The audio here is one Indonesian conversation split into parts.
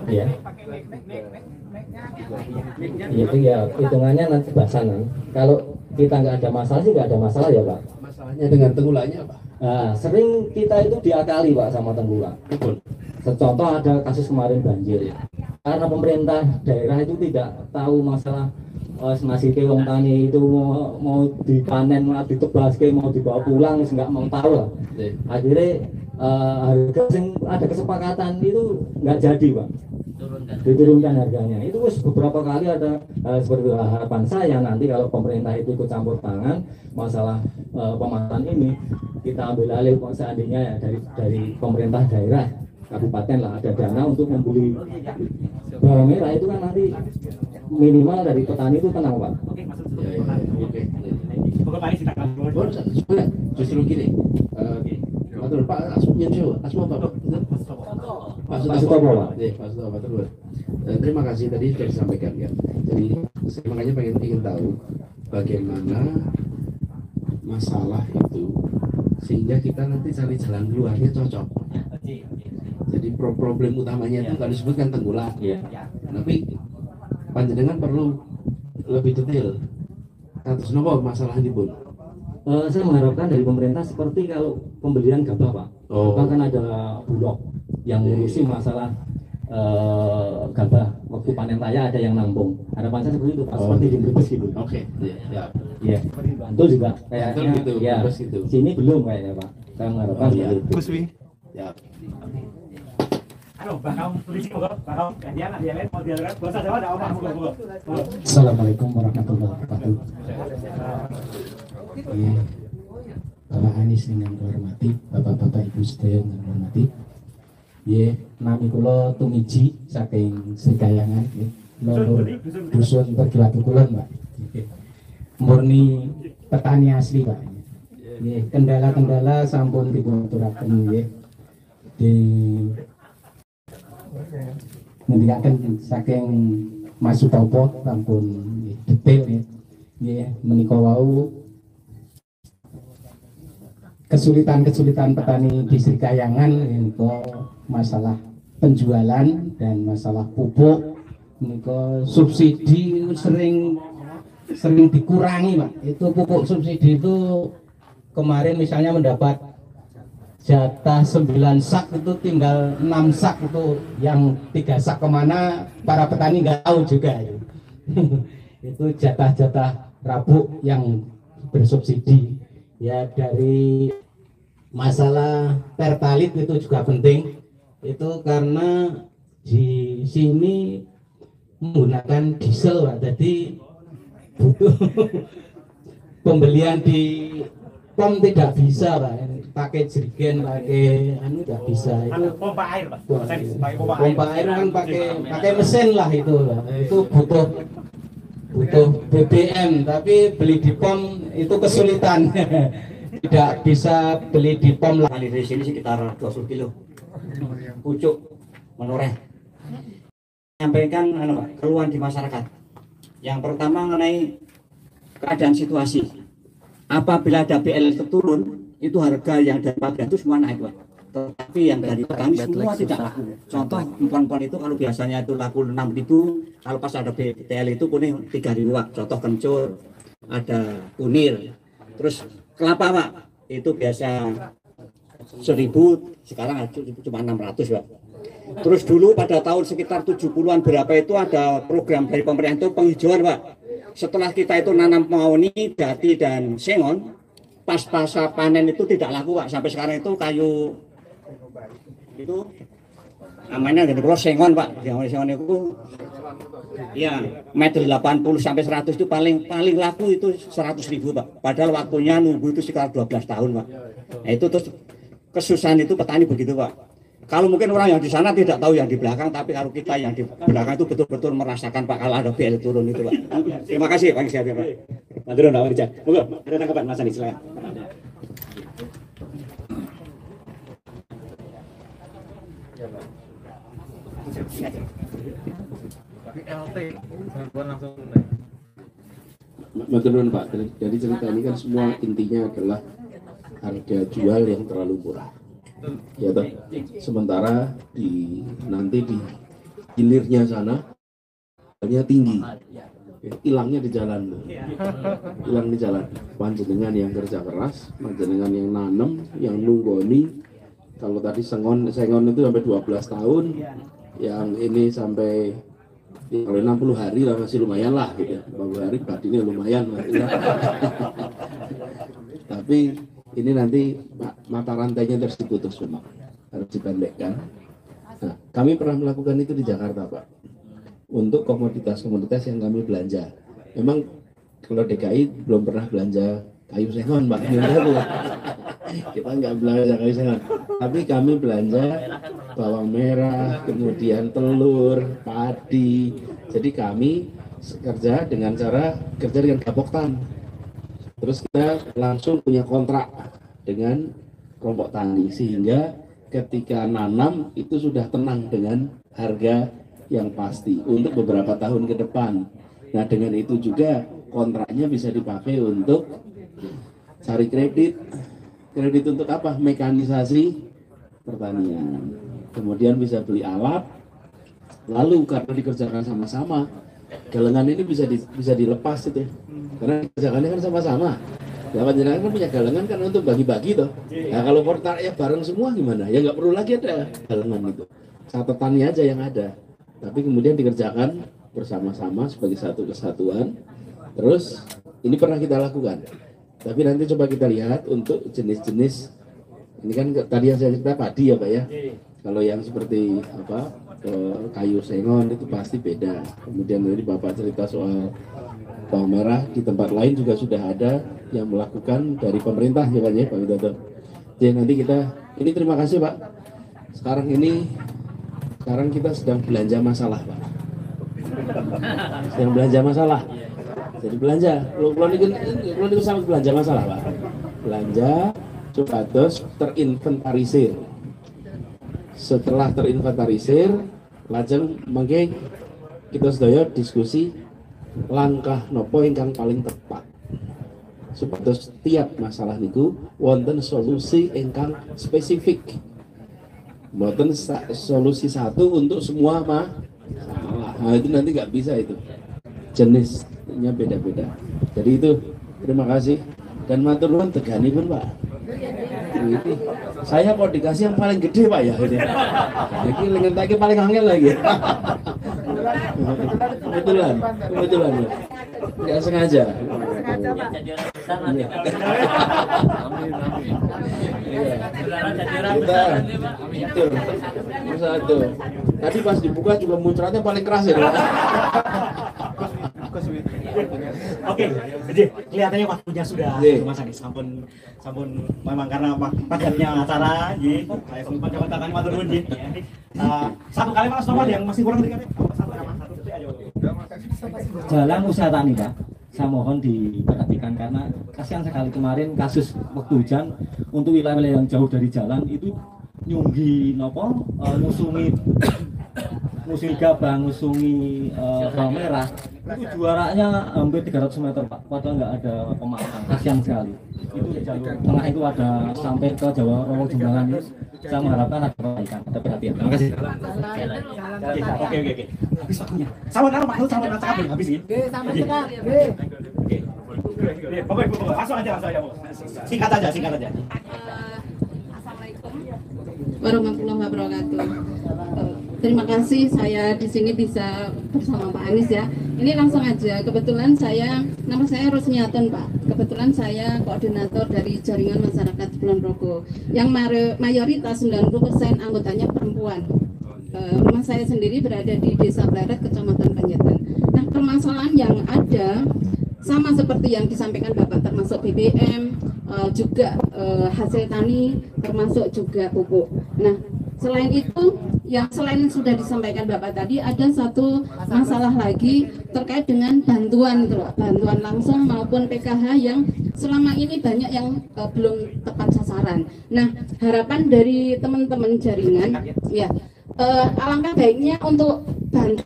ya. Itu ya hitungannya nanti bahasan. Kalau kita nggak ada masalah sih nggak ada masalah ya Pak. Masalahnya dengan tenggulannya apa? Nah, sering kita itu diakali Pak sama tengkulak. Betul. Contoh ada kasus kemarin banjir ya. Karena pemerintah daerah itu tidak tahu masalah masih ke wong tani itu mau dipanen, mau ditebas ke, mau dibawa pulang, nggak mau tahu lah. Akhirnya harga ada kesepakatan itu nggak jadi Pak. Diturunkan harganya. Itu beberapa kali ada seperti harapan saya nanti kalau pemerintah itu ikut campur tangan masalah pemasaran ini, kita ambil alih seandainya ya dari pemerintah daerah kabupaten lah ada dana untuk membeli bawang merah itu kan nanti minimal dari petani itu tenang Pak. Justru gini, Pak Asmnya Asma Pak Sutopo Pak. Pak Sutopo. Terima kasih tadi sudah disampaikan ya. Jadi saya makanya ingin tahu bagaimana masalah itu sehingga kita nanti cari jalan keluarnya cocok. Jadi problem utamanya itu kalau disebutkan tengkulak. Tapi panjenengan perlu lebih detail. Terus nopo masalah ini Bun? Saya mengharapkan dari pemerintah seperti kalau pembelian gabah Pak. Gabah kan ada bulog yang ngurusi masalah gabah waktu panen raya ada yang nampung. Harapan saya seperti itu Pak, seperti di Brebes gitu. Oke. Iya. Bantul juga kayaknya. Gitu, ya. Gitu. Sini belum kayaknya Pak. Saya mengharapkan seperti itu. Ya. Assalamualaikum warahmatullahi wabarakatuh. Bapak Anies yang hormati, bapak-bapak ibu sedaya yang hormati. Nami kula Tumiji saking Srikayangan, loro dusun Pergilatu Kulon, Pak. Murni petani asli, Pak. Kendala-kendala sampun dipun-aturaken nggih. Ngendikaken saking Mas Sutopo sampun detail nggih menika wau kesulitan petani di Srikayangan menika masalah penjualan dan masalah pupuk menika subsidi sering dikurangi Pak. Itu pupuk subsidi itu kemarin misalnya mendapat jatah 9 sak itu tinggal 6 sak itu yang 3 sak kemana para petani nggak tahu juga ya. Itu jatah-jatah rabuk yang bersubsidi ya. Dari masalah pertalit itu juga penting itu karena di sini menggunakan diesel Pak. Jadi butuh pembelian di pom tidak bisa Pak. Pakai jerigen, pakai tidak bisa itu pompa air Pak. Pompa air kan pakai mesin lah itu Pak. Itu butuh BBM tapi beli di pom itu kesulitan. Tidak bisa beli di pom lah. Kali dari sini sekitar 20 kilo pucuk menoreh. Menyampaikan keluhan di masyarakat. Yang pertama mengenai keadaan situasi. Apabila ada BL turun, itu harga yang dari pabrik itu semua naik Pak. Tetapi yang dari petani semua tidak laku. Contoh empon-empon itu kalau biasanya itu laku 6.000, kalau pas ada BTL itu kuning 3.000 Pak. Contoh kencur, ada kunir. Terus kelapa Pak, itu biasa 1.000, sekarang cuma 600 Pak. Terus dulu pada tahun sekitar 70-an berapa itu ada program dari pemerintah itu penghijauan Pak. Setelah kita itu nanam mahoni, jati dan sengon, pas pasca panen itu tidak laku Pak. Sampai sekarang itu kayu itu namanya gini kalau sengon Pak. Yang sengon itu ya meter 80 sampai 100 itu paling laku itu 100.000 Pak. Padahal waktunya nunggu itu sekitar 12 tahun Pak. Nah, itu terus kesusahan itu petani begitu Pak. Kalau mungkin orang yang di sana tidak tahu yang di belakang, tapi kalau kita yang di belakang itu betul-betul merasakan Pak kalau ada BL turun itu Pak. Terima kasih Pak Siap ya Pak. Matur nuwun Pak. Monggo, ada tanggapan Mas Anies silakan. Matur nuwun Pak. Jadi cerita ini kan semua intinya adalah harga jual yang terlalu murah. Ya toh. Sementara nanti di hilirnya sana harganya tinggi, hilangnya di jalan, hilang di jalan. Panjenengan yang kerja keras, panjenengan yang nanem, yang nunggoni. Kalau tadi sengon itu sampai 12 tahun, yang ini sampai kalau 60 hari lah masih lumayan lah gitu. 60 hari batinnya lumayan lah. Tapi ini nanti mata rantainya terus diputus memang, harus dipendekkan. Nah, kami pernah melakukan itu di Jakarta, Pak, untuk komoditas-komoditas yang kami belanja. Memang kalau DKI belum pernah belanja kayu sengon, Pak. Kita nggak belanja kayu sengon, tapi kami belanja bawang merah, kemudian telur, padi. Jadi kami kerja dengan Gapoktan. Terus kita langsung punya kontrak dengan kelompok tani, sehingga ketika nanam itu sudah tenang dengan harga yang pasti untuk beberapa tahun ke depan. Nah, dengan itu juga kontraknya bisa dipakai untuk cari kredit. Kredit untuk apa? Mekanisasi pertanian. Kemudian bisa beli alat. Lalu karena dikerjakan sama-sama, galengan ini bisa dilepas itu. Karena dikerjakannya kan sama-sama. Nah, panjenengan kan punya galengan kan untuk bagi-bagi toh. Nah, kalau portalnya bareng semua gimana? Ya nggak perlu lagi ada galengan itu. Catatannya aja yang ada. Tapi kemudian dikerjakan bersama-sama sebagai satu kesatuan. Terus ini pernah kita lakukan. Tapi nanti coba kita lihat untuk jenis-jenis. Ini kan tadi yang saya cerita padi ya Pak ya. Kalau yang seperti apa kayu sengon itu pasti beda. Kemudian tadi Bapak cerita soal bawang merah, di tempat lain juga sudah ada yang melakukan dari pemerintah ya Pak ya, Pak Widodo. Jadi nanti ini terima kasih Pak. Sekarang kita sedang belanja masalah Pak. Sedang belanja masalah. Jadi belanja, kalau itu sama belanja masalah Pak. Belanja supados terinventarisir. Setelah terinventarisir, lajeng mangke kita sedaya diskusi langkah nopo ingkang paling tepat. Supados tiap masalah niku wonten solusi ingkang spesifik. Mboten solusi satu untuk semua masalah. Nah, itu nanti nggak bisa itu. Jenisnya beda-beda. Jadi itu terima kasih dan matur nuwun tegani pun Pak. Ini saya kok dikasih yang paling gede Pak ya ini. Iki lengen paling angel lagi. Kebetulan ya. Nggak sengaja. Satu. Tadi pas dibuka juga muncratnya paling keras ya. Oke, jadi kelihatannya waktunya sudah Mas Anies sampun memang karena padatnya acara, jadi saya sempat jabatan matur nuwun ji. Satu kali Mas Noman yang masih kurang dikit. Jalan usaha tani Pak, saya mohon diperhatikan karena kasihan sekali kemarin kasus waktu hujan untuk wilayah-wilayah yang jauh dari jalan itu nyunggi musungi gabah, musungi bawang merah itu juaranya hampir 300 meter Pak, padahal nggak ada pemasangan, kasihan sekali. Itu jalur tengah itu ada sampai ke Jawa Roro Jumbangan itu, saya mengharapkan ada perbaikan, ada perhatian. Terima kasih. Oke. Habis waktunya. Sawan Pak, sawan kabeh habis ini. Oke, sama sekali. Oke. Bapak Ibu, langsung aja. Singkat aja. Assalamualaikum warahmatullahi wabarakatuh. Terima kasih saya di sini bisa bersama Pak Anies ya. Ini langsung aja. Kebetulan nama saya Rosniaton Pak. Kebetulan saya koordinator dari jaringan masyarakat Kulon Progo. Yang mayoritas 90% anggotanya perempuan. Rumah saya sendiri berada di Desa Bleret, Kecamatan Panjatan. Nah, permasalahan yang ada sama seperti yang disampaikan Bapak, termasuk BBM, juga hasil tani, termasuk juga pupuk. Nah, selain itu, yang selain sudah disampaikan Bapak tadi, ada satu masalah lagi terkait dengan bantuan itu, bantuan langsung maupun PKH yang selama ini banyak yang belum tepat sasaran. Nah, harapan dari teman-teman jaringan, ya, alangkah baiknya untuk bantuan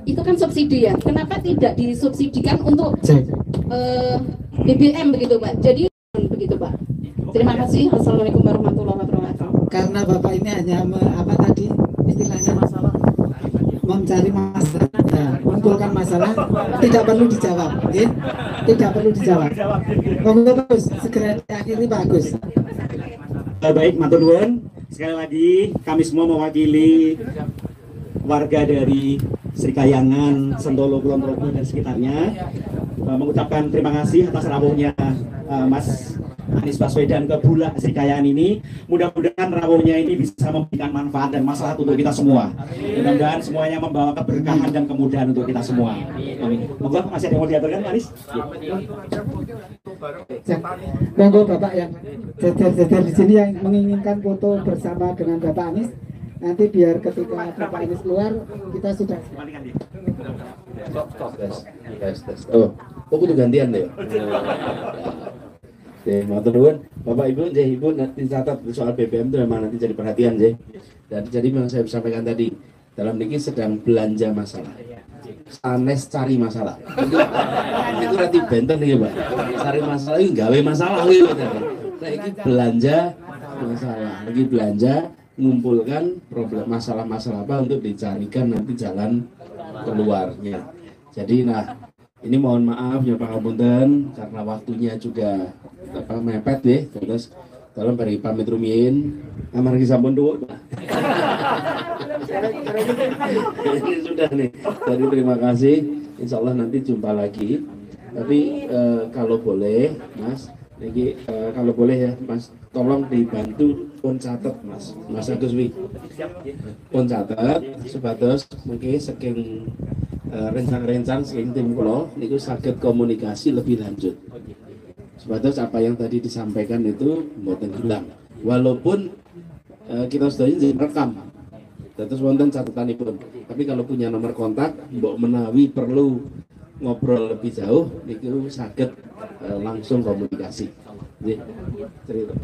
itu kan subsidi ya. Kenapa tidak disubsidikan untuk BBM begitu Pak? Jadi begitu Pak. Terima kasih. Assalamualaikum warahmatullahi wabarakatuh. Karena Bapak ini hanya istilahnya masalah mencari masalah, mengumpulkan masalah, tidak perlu dijawab, ya? Tidak perlu dijawab. Monggo bagus, segera diakhiri bagus. Baik, matur nuwun. Sekali lagi kami semua mewakili warga dari Srikayangan, Sentolo, Kulon Progo dan sekitarnya mengucapkan terima kasih atas rawuhnya Mas Anies Baswedan ke Bulak Srikayangan ini. Mudah-mudahan rawuhnya ini bisa memberikan manfaat dan maslahat untuk kita semua. Mudah-mudahan semuanya membawa keberkahan dan kemudahan untuk kita semua. Amin. Monggo, masih ada yang mau diaturkan, Mas Anies? Monggo Bapak yang jajar-jajar di sini yang menginginkan foto bersama dengan Bapak Anies, nanti biar ketika Bapak Anies keluar kita sudah. Tes. Oh, kudu gantian deh. Matur nuwun, Bapak Ibu, Ibu nanti catat soal BBM itu memang nanti jadi perhatian jadi memang saya sampaikan tadi dalam niki sedang belanja masalah. Sanes cari masalah. Itu berarti benten nih Pak. Cari masalah ini gawe masalah gitu. Nah ini belanja masalah, lagi belanja mengumpulkan problem masalah-masalah apa untuk dicarikan nanti jalan keluarnya. Jadi ini mohon maaf ya Pak Kapunten karena waktunya juga mepet ya. Terus tolong beri pamit rumiyin amargi sampun dhuwur. Ini sudah nih. Jadi terima kasih. Insya Allah nanti jumpa lagi. Tapi kalau boleh Mas, kalau boleh ya Mas, tolong dibantu pun catat Mas Agus Wi. Pun catat sebatas mungkin saking rencang-rencang saking tim kula niku saged komunikasi lebih lanjut. Sebatas apa yang tadi disampaikan itu mboten hilang. Walaupun kita sudah direkam. Terus wonten catatanipun. Tapi kalau punya nomor kontak, mbok menawi perlu ngobrol lebih jauh, niku saged langsung komunikasi.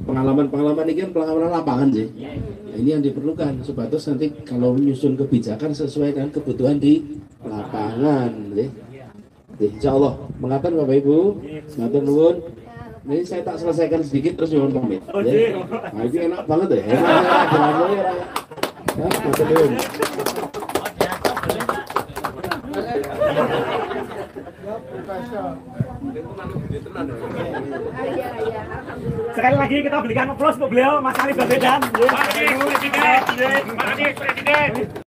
Pengalaman ini kan pengalaman lapangan sih. Nah, ini yang diperlukan. Sebatas nanti kalau menyusun kebijakan sesuai dengan kebutuhan di lapangan. Insya Allah. Mengatakan Bapak Ibu, matur nuwun. Ini saya tak selesaikan sedikit terus nyuwun pamit. Nah, ini enak banget ya. Matur nuwun. Sekali lagi kita berikan aplaus untuk beliau, Mas Anies Baswedan. Pak Anies Presiden.